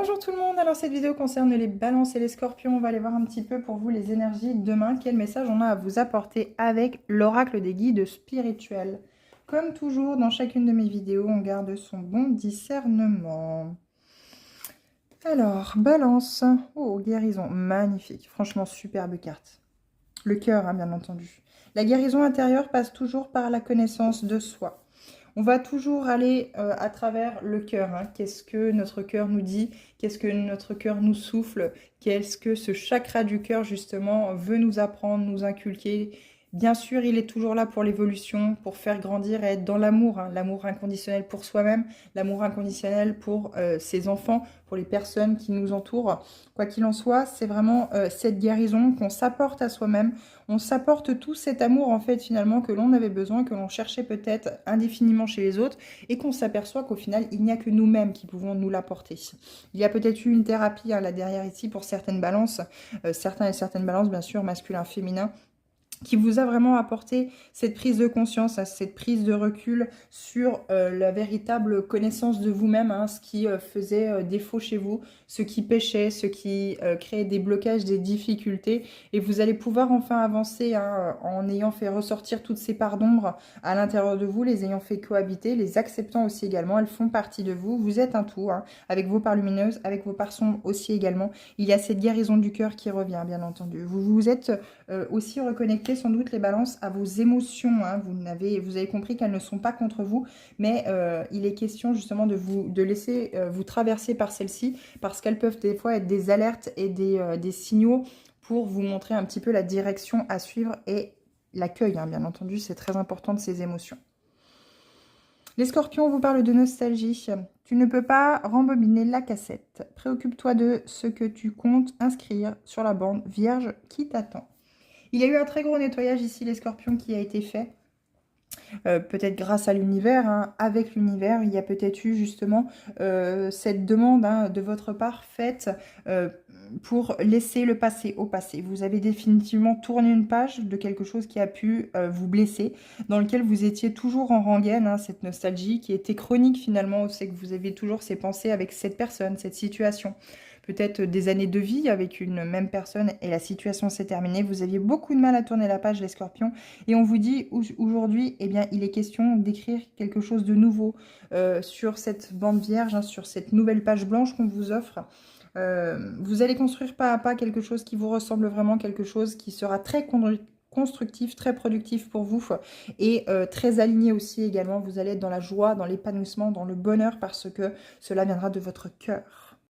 Bonjour tout le monde, alors cette vidéo concerne les balances et les scorpions. On va aller voir un petit peu pour vous les énergies de demain. Quel message on a à vous apporter avec l'oracle des guides spirituels. Comme toujours, dans chacune de mes vidéos, on garde son bon discernement. Alors, balance. Oh, guérison, magnifique. Franchement, superbe carte. Le cœur, hein, bien entendu. La guérison intérieure passe toujours par la connaissance de soi. On va toujours aller à travers le cœur. Hein. Qu'est-ce que notre cœur nous dit? Qu'est-ce que notre cœur nous souffle? Qu'est-ce que ce chakra du cœur, justement, veut nous apprendre, nous inculquer? Bien sûr, il est toujours là pour l'évolution, pour faire grandir et être dans l'amour. Hein. L'amour inconditionnel pour soi-même, l'amour inconditionnel pour ses enfants, pour les personnes qui nous entourent. Quoi qu'il en soit, c'est vraiment cette guérison qu'on s'apporte à soi-même. On s'apporte tout cet amour, en fait, finalement, que l'on avait besoin, que l'on cherchait peut-être indéfiniment chez les autres, et qu'on s'aperçoit qu'au final, il n'y a que nous-mêmes qui pouvons nous l'apporter. Il y a peut-être eu une thérapie là derrière ici pour certaines balances, certains et certaines balances, bien sûr, masculin, féminin, qui vous a vraiment apporté cette prise de conscience, cette prise de recul sur la véritable connaissance de vous-même, hein, ce qui faisait défaut chez vous, ce qui pêchait, ce qui créait des blocages, des difficultés. Et vous allez pouvoir enfin avancer hein, en ayant fait ressortir toutes ces parts d'ombre à l'intérieur de vous, les ayant fait cohabiter, les acceptant aussi également. Elles font partie de vous. Vous êtes un tout, hein, avec vos parts lumineuses, avec vos parts sombres aussi également. Il y a cette guérison du cœur qui revient, bien entendu. Vous vous êtes aussi reconnecter sans doute les balances à vos émotions. Hein. Vous avez compris qu'elles ne sont pas contre vous, mais il est question justement de laisser vous traverser par celles-ci, parce qu'elles peuvent des fois être des alertes et des signaux pour vous montrer un petit peu la direction à suivre et l'accueil, hein, bien entendu, c'est très important de ces émotions. Les scorpions vous parlent de nostalgie. Tu ne peux pas rembobiner la cassette. Préoccupe-toi de ce que tu comptes inscrire sur la bande vierge qui t'attend. Il y a eu un très gros nettoyage ici, les scorpions, qui a été fait. Peut-être grâce à l'univers, hein, avec l'univers, il y a peut-être eu justement cette demande hein, de votre part faite pour laisser le passé au passé. Vous avez définitivement tourné une page de quelque chose qui a pu vous blesser, dans lequel vous étiez toujours en rengaine, hein, cette nostalgie qui était chronique finalement, c'est que vous avez toujours ces pensées avec cette personne, cette situation. Peut-être des années de vie avec une même personne et la situation s'est terminée. Vous aviez beaucoup de mal à tourner la page, les scorpions. Et on vous dit aujourd'hui, eh bien, il est question d'écrire quelque chose de nouveau sur cette bande vierge, hein, sur cette nouvelle page blanche qu'on vous offre. Vous allez construire pas à pas quelque chose qui vous ressemble vraiment, quelque chose qui sera très constructif, très productif pour vous et très aligné aussi également. Vous allez être dans la joie, dans l'épanouissement, dans le bonheur parce que cela viendra de votre cœur.